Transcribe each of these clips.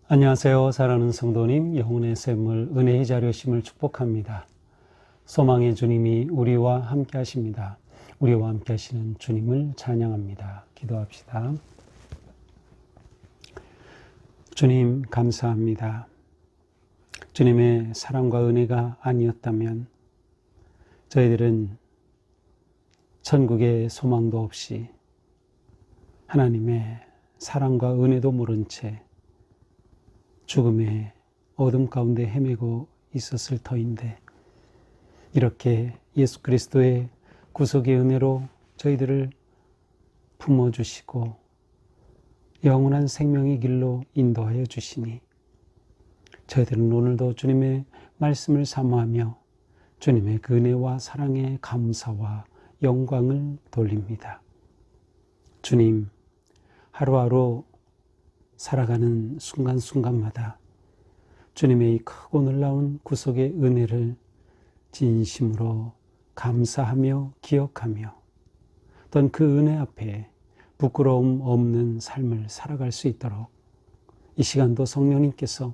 안녕하세요. 사랑하는 성도님, 영혼의 샘물, 은혜의 자료심을 축복합니다. 소망의 주님이 우리와 함께 하십니다. 우리와 함께 하시는 주님을 찬양합니다. 기도합시다. 주님, 감사합니다. 주님의 사랑과 은혜가 아니었다면 저희들은 천국의 소망도 없이 하나님의 사랑과 은혜도 모른 채 죽음의 어둠 가운데 헤매고 있었을 터인데, 이렇게 예수 그리스도의 구속의 은혜로 저희들을 품어주시고 영원한 생명의 길로 인도하여 주시니, 저희들은 오늘도 주님의 말씀을 사모하며 주님의 그 은혜와 사랑의 감사와 영광을 돌립니다. 주님, 하루하루 살아가는 순간순간마다 주님의 이 크고 놀라운 구속의 은혜를 진심으로 감사하며 기억하며 또한 그 은혜 앞에 부끄러움 없는 삶을 살아갈 수 있도록 이 시간도 성령님께서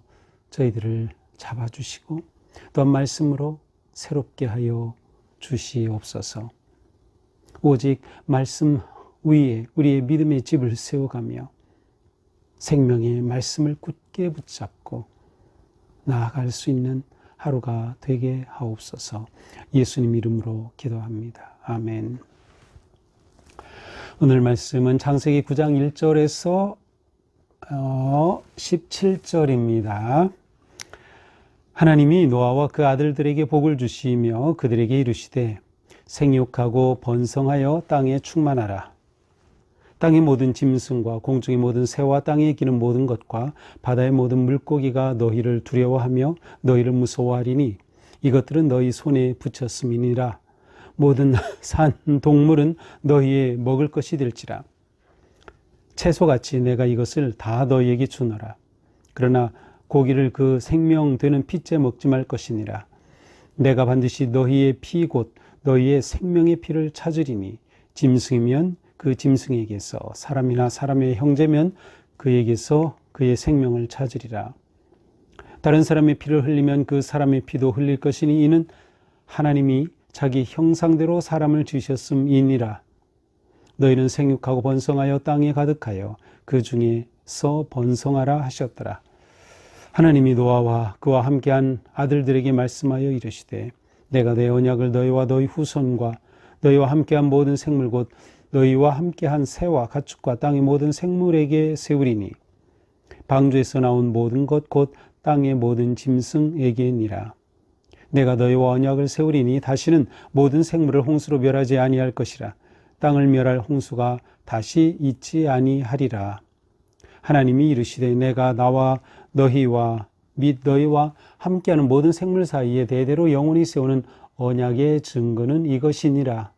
저희들을 잡아주시고 또한 말씀으로 새롭게 하여 주시옵소서. 오직 말씀 위에 우리의 믿음의 집을 세워가며 생명의 말씀을 굳게 붙잡고 나아갈 수 있는 하루가 되게 하옵소서. 예수님 이름으로 기도합니다. 아멘. 오늘 말씀은 창세기 9장 1절에서 17절입니다. 하나님이 노아와 그 아들들에게 복을 주시며 그들에게 이르시되 생육하고 번성하여 땅에 충만하라. 땅의 모든 짐승과 공중의 모든 새와 땅에 기는 모든 것과 바다의 모든 물고기가 너희를 두려워하며 너희를 무서워하리니 이것들은 너희 손에 붙였음이니라. 모든 산 동물은 너희의 먹을 것이 될지라. 채소같이 내가 이것을 다 너희에게 주노라. 그러나 고기를 그 생명되는 피째 먹지 말 것이니라. 내가 반드시 너희의 피 곧 너희의 생명의 피를 찾으리니 짐승이면 그 짐승에게서, 사람이나 사람의 형제면 그에게서 그의 생명을 찾으리라. 다른 사람의 피를 흘리면 그 사람의 피도 흘릴 것이니 이는 하나님이 자기 형상대로 사람을 지으셨음이니라. 너희는 생육하고 번성하여 땅에 가득하여 그 중에서 번성하라 하셨더라. 하나님이 노아와 그와 함께한 아들들에게 말씀하여 이르시되 내가 내 언약을 너희와 너희 후손과 너희와 함께한 모든 생물 곧 너희와 함께한 새와 가축과 땅의 모든 생물에게 세우리니 방주에서 나온 모든 것 곧 땅의 모든 짐승에게니라. 내가 너희와 언약을 세우리니 다시는 모든 생물을 홍수로 멸하지 아니할 것이라. 땅을 멸할 홍수가 다시 있지 아니하리라. 하나님이 이르시되 내가 나와 너희와 및 너희와 함께하는 모든 생물 사이에 대대로 영원히 세우는 언약의 증거는 이것이니라.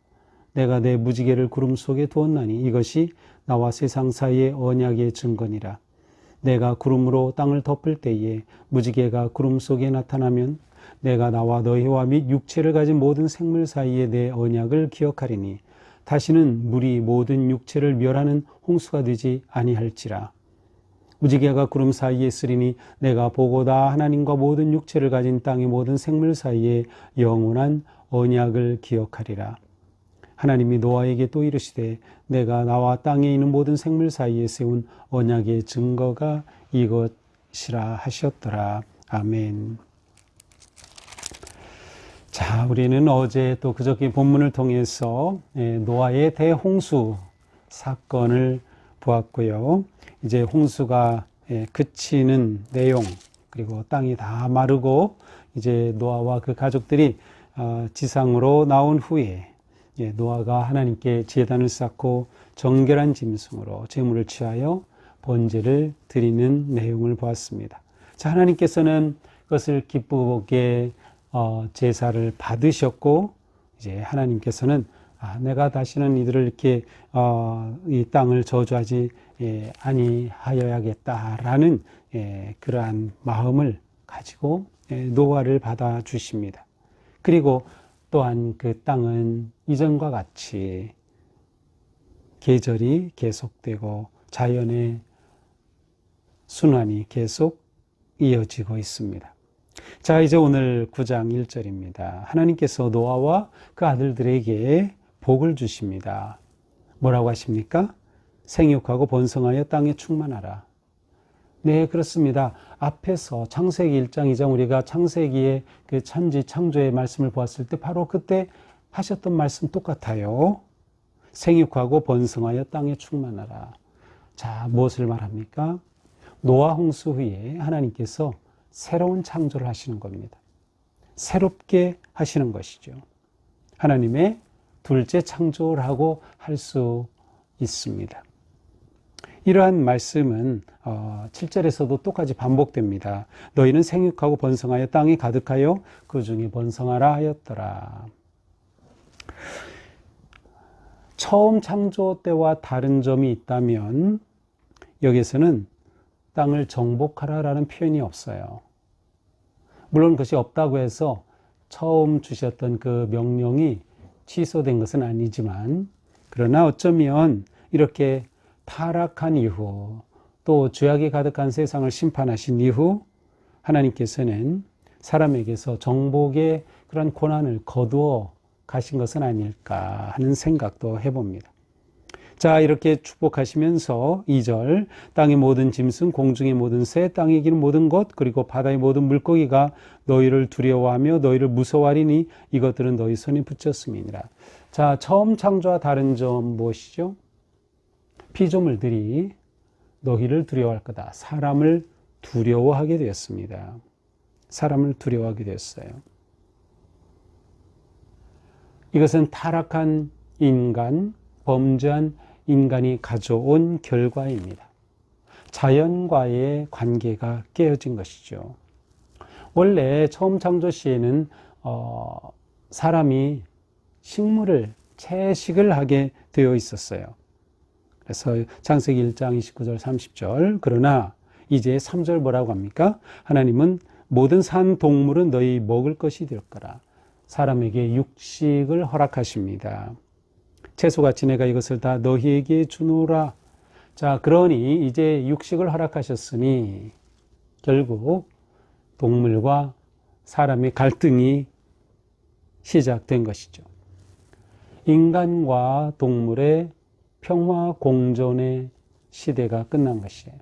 내가 내 무지개를 구름 속에 두었나니 이것이 나와 세상 사이의 언약의 증거니라. 내가 구름으로 땅을 덮을 때에 무지개가 구름 속에 나타나면 내가 나와 너희와 및 육체를 가진 모든 생물 사이에 내 언약을 기억하리니 다시는 물이 모든 육체를 멸하는 홍수가 되지 아니할지라. 무지개가 구름 사이에 있으리니 내가 보고다 하나님과 모든 육체를 가진 땅의 모든 생물 사이에 영원한 언약을 기억하리라. 하나님이 노아에게 또 이르시되 내가 나와 땅에 있는 모든 생물 사이에 세운 언약의 증거가 이것이라 하셨더라. 아멘. 자, 우리는 어제 또 그저께 본문을 통해서 노아의 대홍수 사건을 보았고요. 이제 홍수가 그치는 내용, 그리고 땅이 다 마르고 이제 노아와 그 가족들이 지상으로 나온 후에 노아가 하나님께 제단을 쌓고 정결한 짐승으로 제물을 취하여 번제를 드리는 내용을 보았습니다. 자, 하나님께서는 그것을 기쁘게 제사를 받으셨고, 이제 하나님께서는 내가 다시는 이들을 이렇게 이 땅을 저주하지 아니하여야겠다라는 그러한 마음을 가지고 노아를 받아 주십니다. 그리고 또한 그 땅은 이전과 같이 계절이 계속되고 자연의 순환이 계속 이어지고 있습니다. 자, 이제 오늘 9장 1절입니다. 하나님께서 노아와 그 아들들에게 복을 주십니다. 뭐라고 하십니까? 생육하고 번성하여 땅에 충만하라. 네, 그렇습니다. 앞에서 창세기 1장, 2장 우리가 창세기의 그 천지 창조의 말씀을 보았을 때 바로 그때 하셨던 말씀 똑같아요. 생육하고 번성하여 땅에 충만하라. 자, 무엇을 말합니까? 노아 홍수 후에 하나님께서 새로운 창조를 하시는 겁니다. 새롭게 하시는 것이죠. 하나님의 둘째 창조라고 할 수 있습니다. 이러한 말씀은 7절에서도 똑같이 반복됩니다. 너희는 생육하고 번성하여 땅에 가득하여 그 중에 번성하라 하였더라. 처음 창조 때와 다른 점이 있다면 여기서는 땅을 정복하라라는 표현이 없어요. 물론 그것이 없다고 해서 처음 주셨던 그 명령이 취소된 것은 아니지만, 그러나 어쩌면 이렇게 타락한 이후 또 죄악이 가득한 세상을 심판하신 이후 하나님께서는 사람에게서 정복의 그런 고난을 거두어 가신 것은 아닐까 하는 생각도 해봅니다. 자, 이렇게 축복하시면서 2절 땅의 모든 짐승, 공중의 모든 새, 땅에 기는 모든 것, 그리고 바다의 모든 물고기가 너희를 두려워하며 너희를 무서워하리니 이것들은 너희 손에 붙였음이니라. 자, 처음 창조와 다른 점 무엇이죠? 피조물들이 너희를 두려워할 거다. 사람을 두려워하게 되었습니다. 사람을 두려워하게 되었어요. 이것은 타락한 인간, 범죄한 인간이 가져온 결과입니다. 자연과의 관계가 깨어진 것이죠. 원래 처음 창조 시에는 사람이 식물을 채식을 하게 되어 있었어요. 그래서 창세기 1장 29절 30절 그러나 이제 3절 뭐라고 합니까? 하나님은 모든 산 동물은 너희 먹을 것이 될 거라. 사람에게 육식을 허락하십니다. 채소같이 내가 이것을 다 너희에게 주노라. 자, 그러니 이제 육식을 허락하셨으니 결국 동물과 사람의 갈등이 시작된 것이죠. 인간과 동물의 평화 공존의 시대가 끝난 것이에요.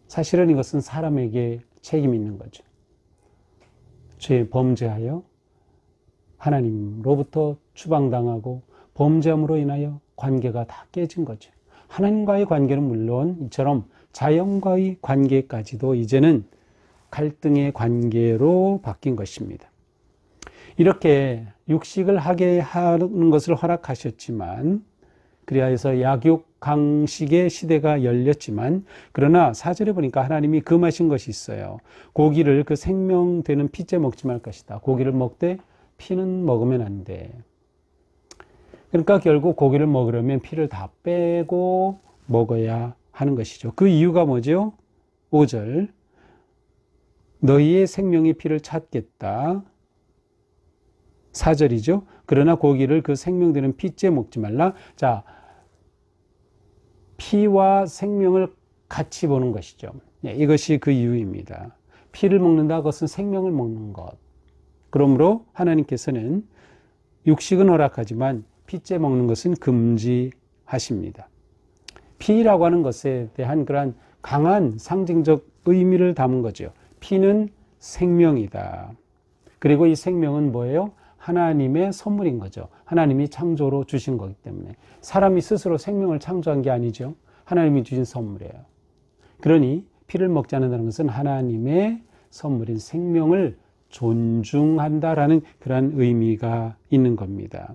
사실은 이것은 사람에게 책임이 있는 거죠. 죄 범죄하여 하나님로부터 추방당하고 범죄함으로 인하여 관계가 다 깨진 거죠. 하나님과의 관계는 물론 이처럼 자연과의 관계까지도 이제는 갈등의 관계로 바뀐 것입니다. 이렇게 육식을 하게 하는 것을 허락하셨지만, 그리하여서 약육강식의 시대가 열렸지만, 그러나 4절에 보니까 하나님이 금하신 것이 있어요. 고기를 그 생명되는 피째 먹지 말 것이다. 고기를 먹되 피는 먹으면 안 돼. 그러니까 결국 고기를 먹으려면 피를 다 빼고 먹어야 하는 것이죠. 그 이유가 뭐죠? 5절 너희의 생명의 피를 찾겠다. 4절이죠. 그러나 고기를 그 생명되는 피째 먹지 말라. 자, 피와 생명을 같이 보는 것이죠. 이것이 그 이유입니다. 피를 먹는다, 그것은 생명을 먹는 것. 그러므로 하나님께서는 육식은 허락하지만 피째 먹는 것은 금지하십니다. 피라고 하는 것에 대한 그러한 강한 상징적 의미를 담은 거죠. 피는 생명이다. 그리고 이 생명은 뭐예요? 하나님의 선물인 거죠. 하나님이 창조로 주신 거기 때문에. 사람이 스스로 생명을 창조한 게 아니죠. 하나님이 주신 선물이에요. 그러니 피를 먹지 않는다는 것은 하나님의 선물인 생명을 존중한다라는 그런 의미가 있는 겁니다.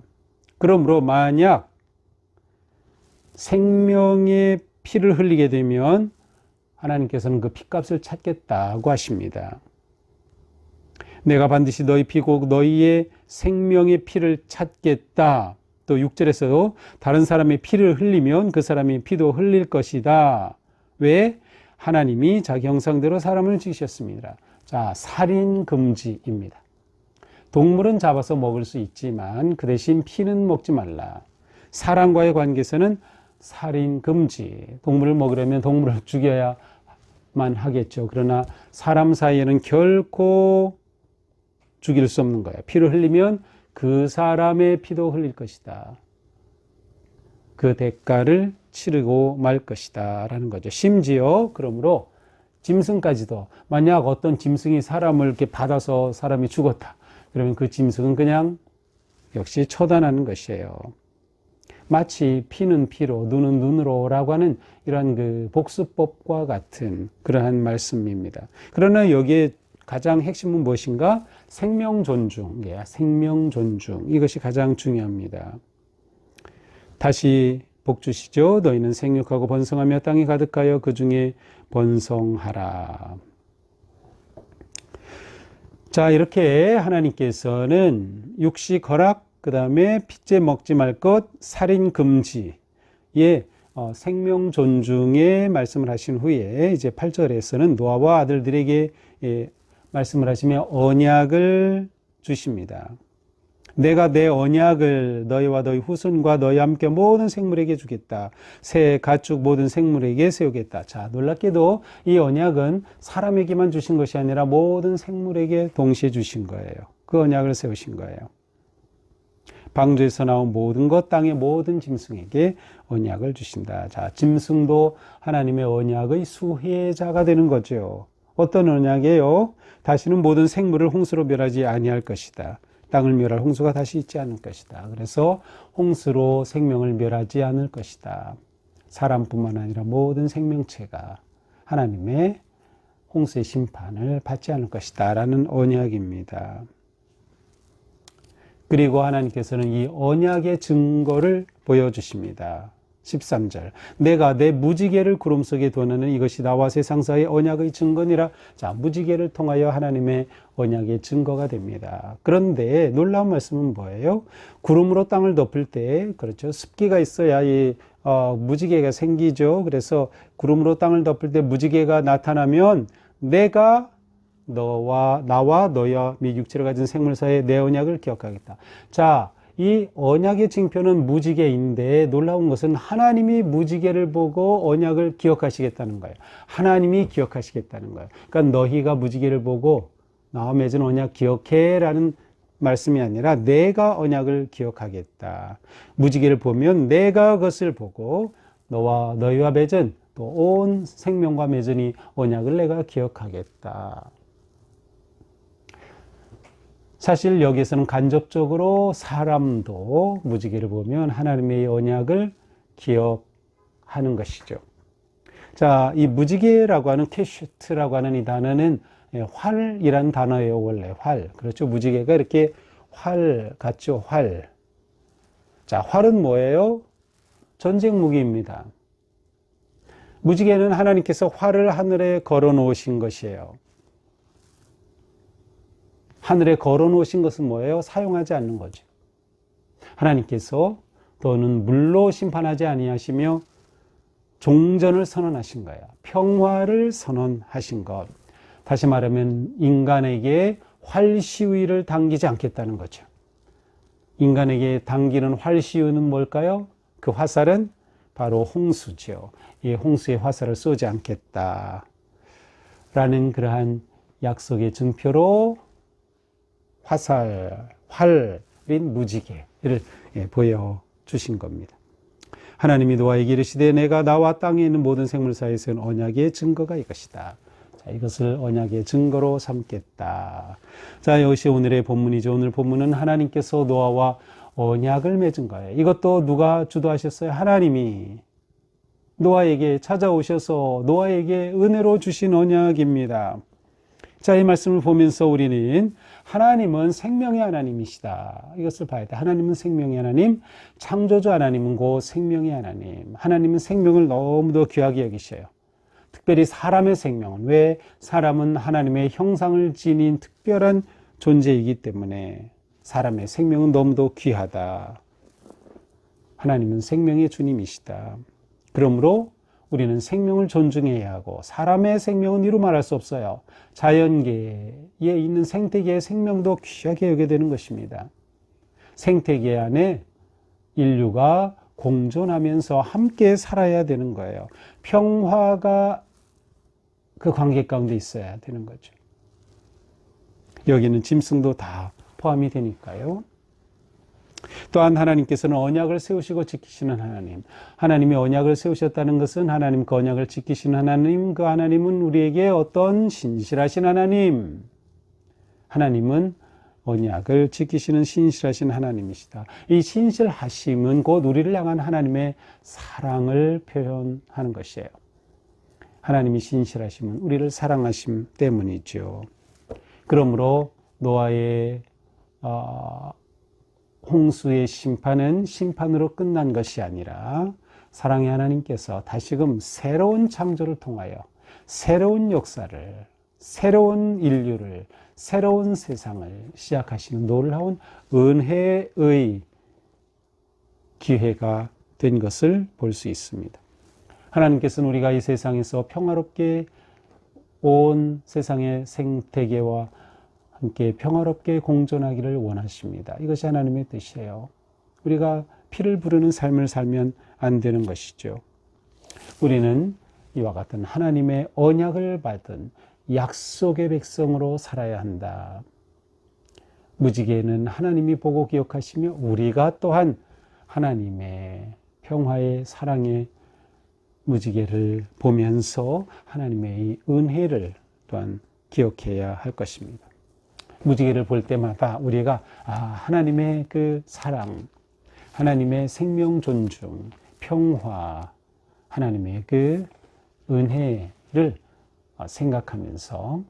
그러므로 만약 생명의 피를 흘리게 되면 하나님께서는 그 피값을 찾겠다고 하십니다. 내가 반드시 너희 피고 너희의 생명의 피를 찾겠다. 또 6절에서도 다른 사람의 피를 흘리면 그 사람의 피도 흘릴 것이다. 왜? 하나님이 자기 형상대로 사람을 지으셨습니다. 자, 살인 금지입니다. 동물은 잡아서 먹을 수 있지만 그 대신 피는 먹지 말라. 사람과의 관계에서는 살인 금지. 동물을 먹으려면 동물을 죽여야만 하겠죠. 그러나 사람 사이에는 결코 죽일 수 없는 거예요. 피를 흘리면 그 사람의 피도 흘릴 것이다. 그 대가를 치르고 말 것이다 라는 거죠. 심지어 그러므로 짐승까지도 만약 어떤 짐승이 사람을 이렇게 받아서 사람이 죽었다. 그러면 그 짐승은 그냥 역시 처단하는 것이에요. 마치 피는 피로 눈은 눈으로라고 하는 이러한 그 복수법과 같은 그러한 말씀입니다. 그러나 여기에 가장 핵심은 무엇인가? 생명 존중. 생명 존중. 이것이 가장 중요합니다. 다시 복 주시죠. 너희는 생육하고 번성하며 땅이 가득하여 그 중에 번성하라. 자, 이렇게 하나님께서는 육식 허락, 그 다음에 핏째 먹지 말 것, 살인 금지의 생명 존중의 말씀을 하신 후에 이제 8절에서는 노아와 아들들에게 말씀을 하시며 언약을 주십니다. 내가 내 언약을 너희와 너희 후손과 너희와 함께 모든 생물에게 주겠다. 새, 가축 모든 생물에게 세우겠다. 자, 놀랍게도 이 언약은 사람에게만 주신 것이 아니라 모든 생물에게 동시에 주신 거예요. 그 언약을 세우신 거예요. 방주에서 나온 모든 것, 땅의 모든 짐승에게 언약을 주신다. 자, 짐승도 하나님의 언약의 수혜자가 되는 거죠. 어떤 언약이에요? 다시는 모든 생물을 홍수로 멸하지 아니할 것이다. 땅을 멸할 홍수가 다시 있지 않을 것이다. 그래서 홍수로 생명을 멸하지 않을 것이다. 사람뿐만 아니라 모든 생명체가 하나님의 홍수의 심판을 받지 않을 것이다 라는 언약입니다. 그리고 하나님께서는 이 언약의 증거를 보여주십니다. 13절 내가 내 무지개를 구름 속에 둬놓는 이것이 나와 세상 사이의 언약의 증거니라. 자, 무지개를 통하여 하나님의 언약의 증거가 됩니다. 그런데 놀라운 말씀은 뭐예요? 구름으로 땅을 덮을 때 그렇죠, 습기가 있어야 이 무지개가 생기죠. 그래서 구름으로 땅을 덮을 때 무지개가 나타나면 내가 너와 나와 너희와 및 육체를 가진 생물 사이의 내 언약을 기억하겠다. 자, 이 언약의 징표는 무지개인데 놀라운 것은 하나님이 무지개를 보고 언약을 기억하시겠다는 거예요. 하나님이 기억하시겠다는 거예요. 그러니까 너희가 무지개를 보고 나와 맺은 언약 기억해 라는 말씀이 아니라 내가 언약을 기억하겠다. 무지개를 보면 내가 그것을 보고 너희와 맺은 또 온 생명과 맺은 이 언약을 내가 기억하겠다. 사실 여기에서는 간접적으로 사람도 무지개를 보면 하나님의 언약을 기억하는 것이죠. 자, 이 무지개라고 하는 캐슈트라고 하는 이 단어는 활이란 단어예요. 원래 활. 그렇죠. 무지개가 이렇게 활 같죠. 활. 자, 활은 뭐예요? 전쟁 무기입니다. 무지개는 하나님께서 활을 하늘에 걸어 놓으신 것이에요. 하늘에 걸어 놓으신 것은 뭐예요? 사용하지 않는 거죠. 하나님께서 너는 물로 심판하지 아니하시며 종전을 선언하신 거예요. 평화를 선언하신 것. 다시 말하면 인간에게 활시위를 당기지 않겠다는 거죠. 인간에게 당기는 활시위는 뭘까요? 그 화살은 바로 홍수죠. 이 홍수의 화살을 쏘지 않겠다 라는 그러한 약속의 증표로 활인 무지개를 보여주신 겁니다. 하나님이 노아에게 이르시되 내가 나와 땅에 있는 모든 생물 사이에서는 언약의 증거가 이것이다. 자, 이것을 언약의 증거로 삼겠다. 자, 이것이 오늘의 본문이죠. 오늘 본문은 하나님께서 노아와 언약을 맺은 거예요. 이것도 누가 주도하셨어요? 하나님이 노아에게 찾아오셔서 노아에게 은혜로 주신 언약입니다. 자, 이 말씀을 보면서 우리는 하나님은 생명의 하나님이시다. 이것을 봐야 돼. 하나님은 생명의 하나님, 창조주 하나님은 곧 생명의 하나님. 하나님은 생명을 너무도 귀하게 여기셔요. 특별히 사람의 생명은. 왜? 사람은 하나님의 형상을 지닌 특별한 존재이기 때문에 사람의 생명은 너무도 귀하다. 하나님은 생명의 주님이시다. 그러므로 우리는 생명을 존중해야 하고 사람의 생명은 이루 말할 수 없어요. 자연계에 있는 생태계의 생명도 귀하게 여겨야 되는 것입니다. 생태계 안에 인류가 공존하면서 함께 살아야 되는 거예요. 평화가 그 관계 가운데 있어야 되는 거죠. 여기는 짐승도 다 포함이 되니까요. 또한 하나님께서는 언약을 세우시고 지키시는 하나님. 하나님이 언약을 세우셨다는 것은 하나님 그 언약을 지키시는 하나님, 그 하나님은 우리에게 어떤 신실하신 하나님. 하나님은 언약을 지키시는 신실하신 하나님이시다. 이 신실하심은 곧 우리를 향한 하나님의 사랑을 표현하는 것이에요. 하나님이 신실하심은 우리를 사랑하심 때문이죠. 그러므로 노아의 홍수의 심판은 심판으로 끝난 것이 아니라 사랑의 하나님께서 다시금 새로운 창조를 통하여 새로운 역사를, 새로운 인류를, 새로운 세상을 시작하시는 놀라운 은혜의 기회가 된 것을 볼 수 있습니다. 하나님께서는 우리가 이 세상에서 평화롭게 온 세상의 생태계와 함께 평화롭게 공존하기를 원하십니다. 이것이 하나님의 뜻이에요. 우리가 피를 부르는 삶을 살면 안 되는 것이죠. 우리는 이와 같은 하나님의 언약을 받은 약속의 백성으로 살아야 한다. 무지개는 하나님이 보고 기억하시며 우리가 또한 하나님의 평화의 사랑의 무지개를 보면서 하나님의 이 은혜를 또한 기억해야 할 것입니다. 무지개를 볼 때마다 우리가 하나님의 그 사랑, 하나님의 생명 존중, 평화, 하나님의 그 은혜를 생각하면서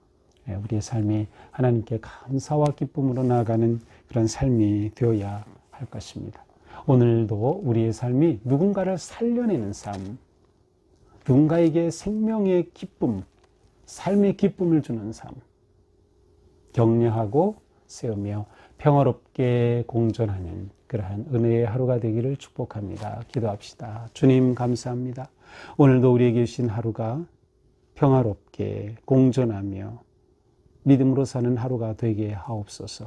우리의 삶이 하나님께 감사와 기쁨으로 나아가는 그런 삶이 되어야 할 것입니다. 오늘도 우리의 삶이 누군가를 살려내는 삶, 누군가에게 생명의 기쁨, 삶의 기쁨을 주는 삶, 격려하고 세우며 평화롭게 공존하는 그러한 은혜의 하루가 되기를 축복합니다. 기도합시다. 주님 감사합니다. 오늘도 우리에게 주신 하루가 평화롭게 공존하며 믿음으로 사는 하루가 되게 하옵소서.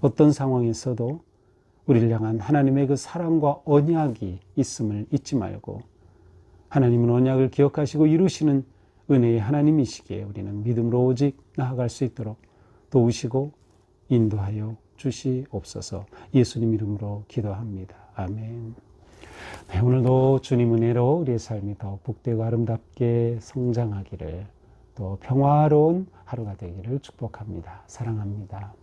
어떤 상황에서도 우리를 향한 하나님의 그 사랑과 언약이 있음을 잊지 말고 하나님은 언약을 기억하시고 이루시는 은혜의 하나님이시기에 우리는 믿음으로 오직 나아갈 수 있도록 도우시고 인도하여 주시옵소서. 예수님 이름으로 기도합니다. 아멘. 네, 오늘도 주님 은혜로 우리의 삶이 더 복되고 아름답게 성장하기를, 또 평화로운 하루가 되기를 축복합니다. 사랑합니다.